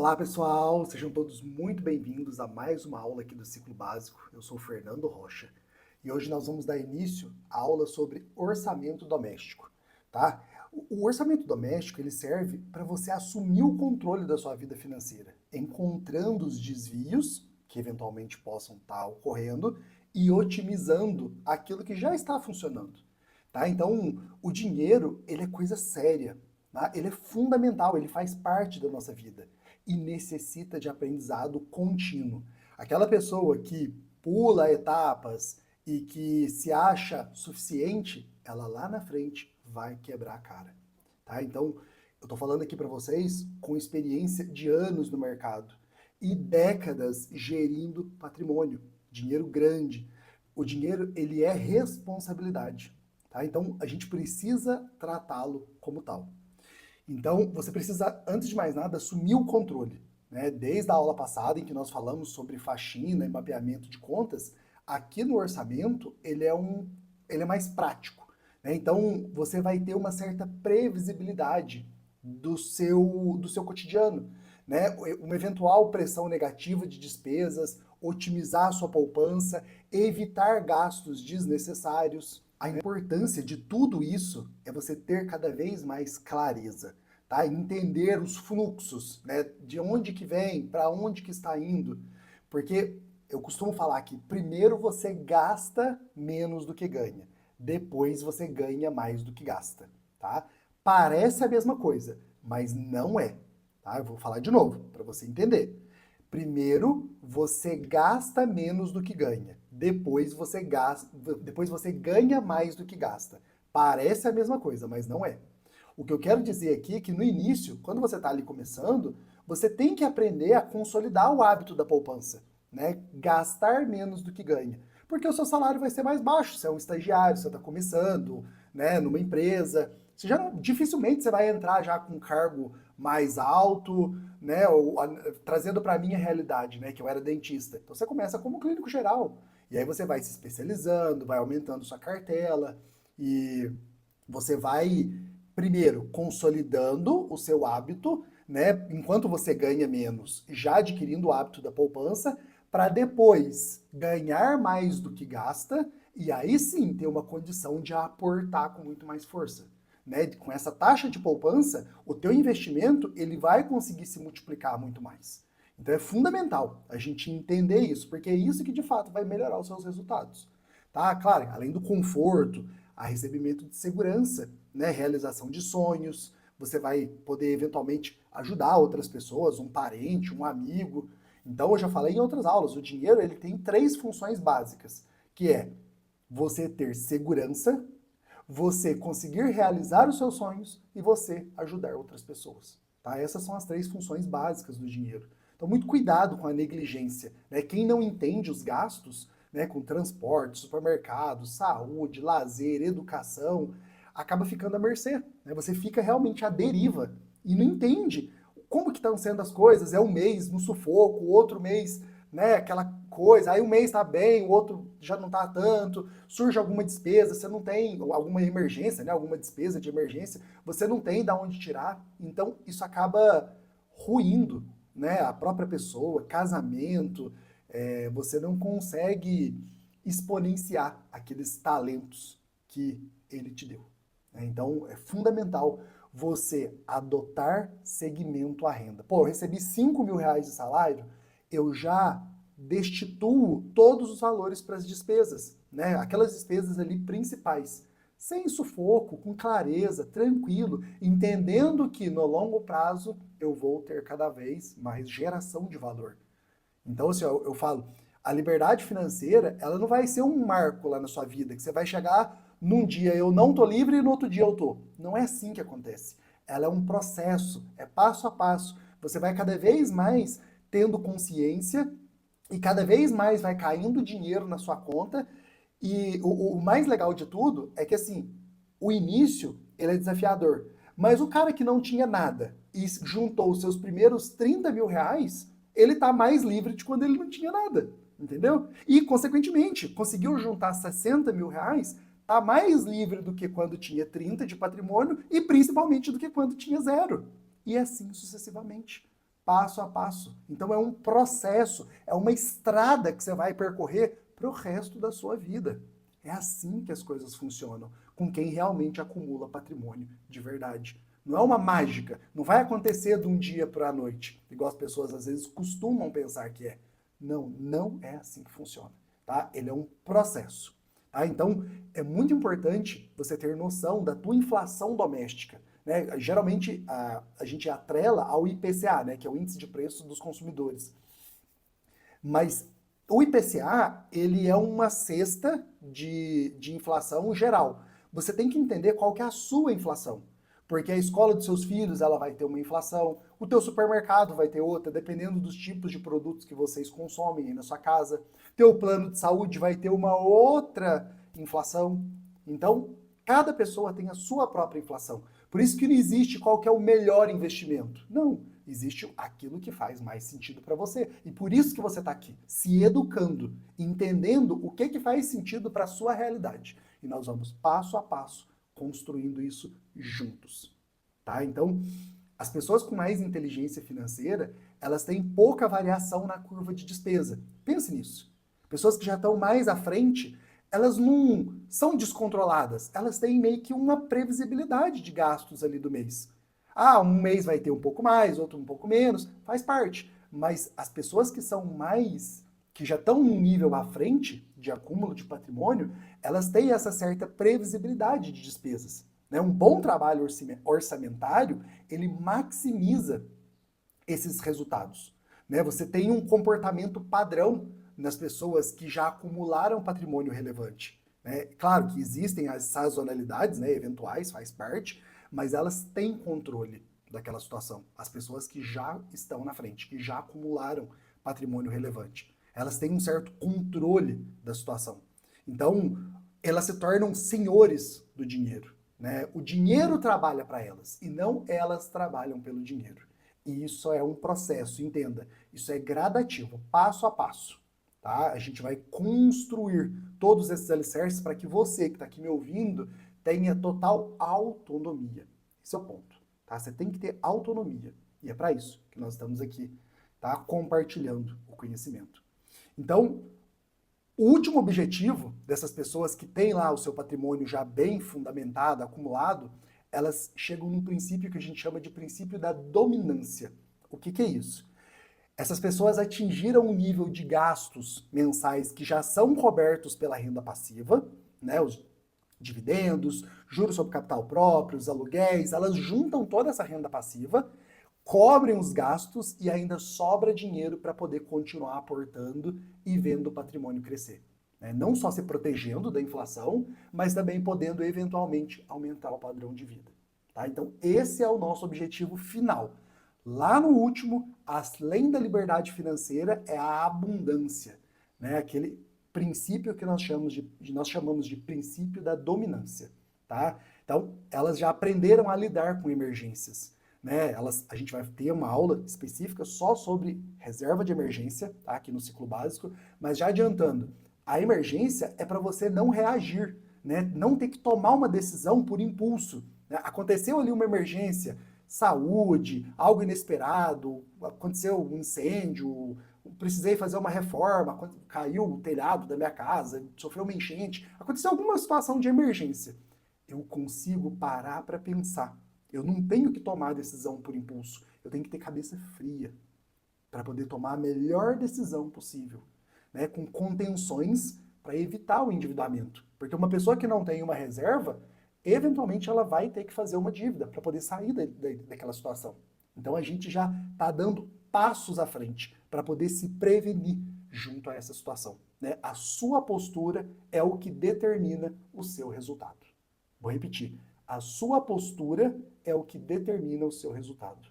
Olá pessoal, sejam todos muito bem-vindos a mais uma aula aqui do Ciclo Básico. Eu sou o Fernando Rocha e hoje nós vamos dar início à aula sobre orçamento doméstico, tá? O orçamento doméstico ele serve para você assumir o controle da sua vida financeira, encontrando os desvios que eventualmente possam estar ocorrendo e otimizando aquilo que já está funcionando, tá? Então, o dinheiro ele é coisa séria, tá? Ele é fundamental, ele faz parte da nossa vida e necessita de aprendizado contínuo. Aquela pessoa que pula etapas e que se acha suficiente, ela lá na frente vai quebrar a cara, tá? Então, eu tô falando aqui para vocês com experiência de anos no mercado e décadas gerindo patrimônio, dinheiro grande. O dinheiro, ele é responsabilidade, tá? Então, a gente precisa tratá-lo como tal. Então, você precisa, antes de mais nada, assumir o controle, né? Desde a aula passada, em que nós falamos sobre faxina e mapeamento de contas, aqui no orçamento, ele é mais prático, né? Então, você vai ter uma certa previsibilidade do seu cotidiano, né? Uma eventual pressão negativa de despesas, otimizar a sua poupança, evitar gastos desnecessários. A importância de tudo isso é você ter cada vez mais clareza, tá? Entender os fluxos, né? De onde que vem, para onde que está indo. Porque eu costumo falar que primeiro você gasta menos do que ganha, depois você ganha mais do que gasta, tá? Parece a mesma coisa, mas não é, tá? Eu vou falar de novo para você entender. Primeiro, você gasta menos do que ganha. Depois você ganha mais do que gasta. Parece a mesma coisa, mas não é. O que eu quero dizer aqui é que no início, quando você está ali começando, você tem que aprender a consolidar o hábito da poupança, né? Gastar menos do que ganha. Porque o seu salário vai ser mais baixo, você é um estagiário, você está começando, né, numa empresa. Dificilmente você vai entrar já com um cargo mais alto, né, trazendo para a minha realidade, né, que eu era dentista. Então você começa como clínico geral, e aí você vai se especializando, vai aumentando sua cartela, e você vai, primeiro, consolidando o seu hábito, né, enquanto você ganha menos, já adquirindo o hábito da poupança, para depois ganhar mais do que gasta, e aí sim ter uma condição de aportar com muito mais força. Né? Com essa taxa de poupança, o teu investimento ele vai conseguir se multiplicar muito mais. Então é fundamental a gente entender isso, porque é isso que de fato vai melhorar os seus resultados. Tá? Claro, além do conforto, a recebimento de segurança, né? Realização de sonhos, você vai poder eventualmente ajudar outras pessoas, um parente, um amigo. Então eu já falei em outras aulas, o dinheiro ele tem três funções básicas, que é você ter segurança, você conseguir realizar os seus sonhos e você ajudar outras pessoas. Tá? Essas são as três funções básicas do dinheiro. Então, muito cuidado com a negligência. Né? Quem não entende os gastos, né, com transporte, supermercado, saúde, lazer, educação, acaba ficando à mercê. Né? Você fica realmente à deriva e não entende como que estão sendo as coisas. É um mês no sufoco, outro mês, né, aquela coisa, aí um mês está bem, o outro já não está tanto, surge alguma despesa, você não tem alguma emergência, né, alguma despesa de emergência, você não tem de onde tirar, então isso acaba ruindo, né, a própria pessoa, casamento, você não consegue exponenciar aqueles talentos que ele te deu. Né? Então é fundamental você adotar segmento à renda. Pô, eu recebi 5 mil reais de salário, eu já destituo todos os valores para as despesas, né? Aquelas despesas ali principais, sem sufoco, com clareza, tranquilo, entendendo que no longo prazo eu vou ter cada vez mais geração de valor. Então, assim, eu falo, a liberdade financeira, ela não vai ser um marco lá na sua vida, que você vai chegar num dia eu não tô livre e no outro dia eu tô. Não é assim que acontece. Ela é um processo, é passo a passo. Você vai cada vez mais tendo consciência e cada vez mais vai caindo dinheiro na sua conta. E o mais legal de tudo é que, assim, o início, ele é desafiador. Mas o cara que não tinha nada e juntou os seus primeiros 30 mil reais, ele tá mais livre de quando ele não tinha nada, entendeu? E, consequentemente, conseguiu juntar 60 mil reais, tá mais livre do que quando tinha 30 de patrimônio e principalmente do que quando tinha zero. E assim sucessivamente. passo a passo. Então é um processo, é uma estrada que você vai percorrer para o resto da sua vida. É assim que as coisas funcionam, com quem realmente acumula patrimônio de verdade. Não é uma mágica, não vai acontecer de um dia para a noite, igual as pessoas às vezes costumam pensar que é. Não, não é assim que funciona, tá? Ele é um processo, tá? Então, é muito importante você ter noção da tua inflação doméstica, né? Geralmente, a gente atrela ao IPCA, né? Que é o Índice de Preços dos Consumidores. Mas o IPCA, ele é uma cesta de inflação geral. Você tem que entender qual que é a sua inflação. Porque a escola dos seus filhos, ela vai ter uma inflação, o teu supermercado vai ter outra, dependendo dos tipos de produtos que vocês consomem aí na sua casa. Teu plano de saúde vai ter uma outra inflação. Então, cada pessoa tem a sua própria inflação. Por isso que não existe qual que é o melhor investimento. Não, existe aquilo que faz mais sentido para você. E por isso que você está aqui, se educando, entendendo o que faz sentido para a sua realidade. E nós vamos passo a passo construindo isso juntos, tá? Então, as pessoas com mais inteligência financeira, elas têm pouca variação na curva de despesa. Pense nisso. Pessoas que já estão mais à frente, elas não são descontroladas, elas têm meio que uma previsibilidade de gastos ali do mês. Ah, um mês vai ter um pouco mais, outro um pouco menos, faz parte. Mas as pessoas que são mais, que já estão num nível à frente de acúmulo de patrimônio, elas têm essa certa previsibilidade de despesas. Né? Um bom trabalho orçamentário, ele maximiza esses resultados. Né? Você tem um comportamento padrão nas pessoas que já acumularam patrimônio relevante. Né? Claro que existem as sazonalidades, né, eventuais, faz parte, mas elas têm controle daquela situação. As pessoas que já estão na frente, que já acumularam patrimônio relevante, elas têm um certo controle da situação. Então, elas se tornam senhores do dinheiro. Né? O dinheiro trabalha para elas e não elas trabalham pelo dinheiro. E isso é um processo, entenda. Isso é gradativo, passo a passo. Tá? A gente vai construir todos esses alicerces para que você que está aqui me ouvindo tenha total autonomia. Esse é o ponto. Tá? Você tem que ter autonomia. E é para isso que nós estamos aqui, tá? Compartilhando o conhecimento. Então, o último objetivo dessas pessoas que têm lá o seu patrimônio já bem fundamentado, acumulado, elas chegam num princípio que a gente chama de princípio da dominância. O que é isso? Essas pessoas atingiram um nível de gastos mensais que já são cobertos pela renda passiva, né, os dividendos, juros sobre capital próprio, os aluguéis, elas juntam toda essa renda passiva, cobrem os gastos e ainda sobra dinheiro para poder continuar aportando e vendo o patrimônio crescer. Né? Não só se protegendo da inflação, mas também podendo eventualmente aumentar o padrão de vida. Tá? Então, esse é o nosso objetivo final. Lá no último, além da liberdade financeira, é a abundância. Né? Aquele princípio que nós chamamos de princípio da dominância. Tá? Então, elas já aprenderam a lidar com emergências. Né? A gente vai ter uma aula específica só sobre reserva de emergência, tá? Aqui no ciclo básico, mas já adiantando, a emergência é para você não reagir, né? Não ter que tomar uma decisão por impulso. Né? Aconteceu ali uma emergência, saúde, algo inesperado, aconteceu um incêndio, precisei fazer uma reforma, caiu o telhado da minha casa, sofreu uma enchente, aconteceu alguma situação de emergência. Eu consigo parar para pensar. Eu não tenho que tomar a decisão por impulso. Eu tenho que ter cabeça fria para poder tomar a melhor decisão possível, né? Com contenções para evitar o endividamento. Porque uma pessoa que não tem uma reserva, eventualmente ela vai ter que fazer uma dívida para poder sair daquela situação. Então a gente já está dando passos à frente para poder se prevenir junto a essa situação. Né? A sua postura é o que determina o seu resultado. Vou repetir. A sua postura é o que determina o seu resultado.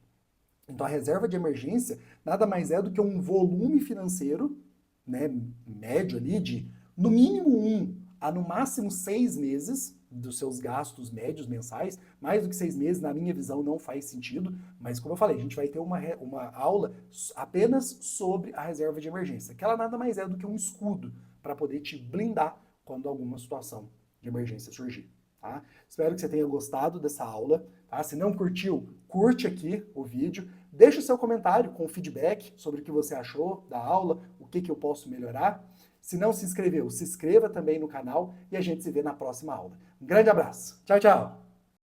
Então a reserva de emergência nada mais é do que um volume financeiro, né, médio ali de no mínimo 1 a no máximo 6 meses dos seus gastos médios mensais. Mais do que 6 meses, na minha visão, não faz sentido, mas como eu falei, a gente vai ter uma aula apenas sobre a reserva de emergência, que ela nada mais é do que um escudo para poder te blindar quando alguma situação de emergência surgir. Tá? Espero que você tenha gostado dessa aula. Tá? Se não curtiu, curte aqui o vídeo, Deixa o seu comentário com feedback sobre o que você achou da aula, o que eu posso melhorar. Se não se inscreveu, se inscreva também no canal e a gente se vê na próxima aula. Um grande abraço. Tchau, tchau!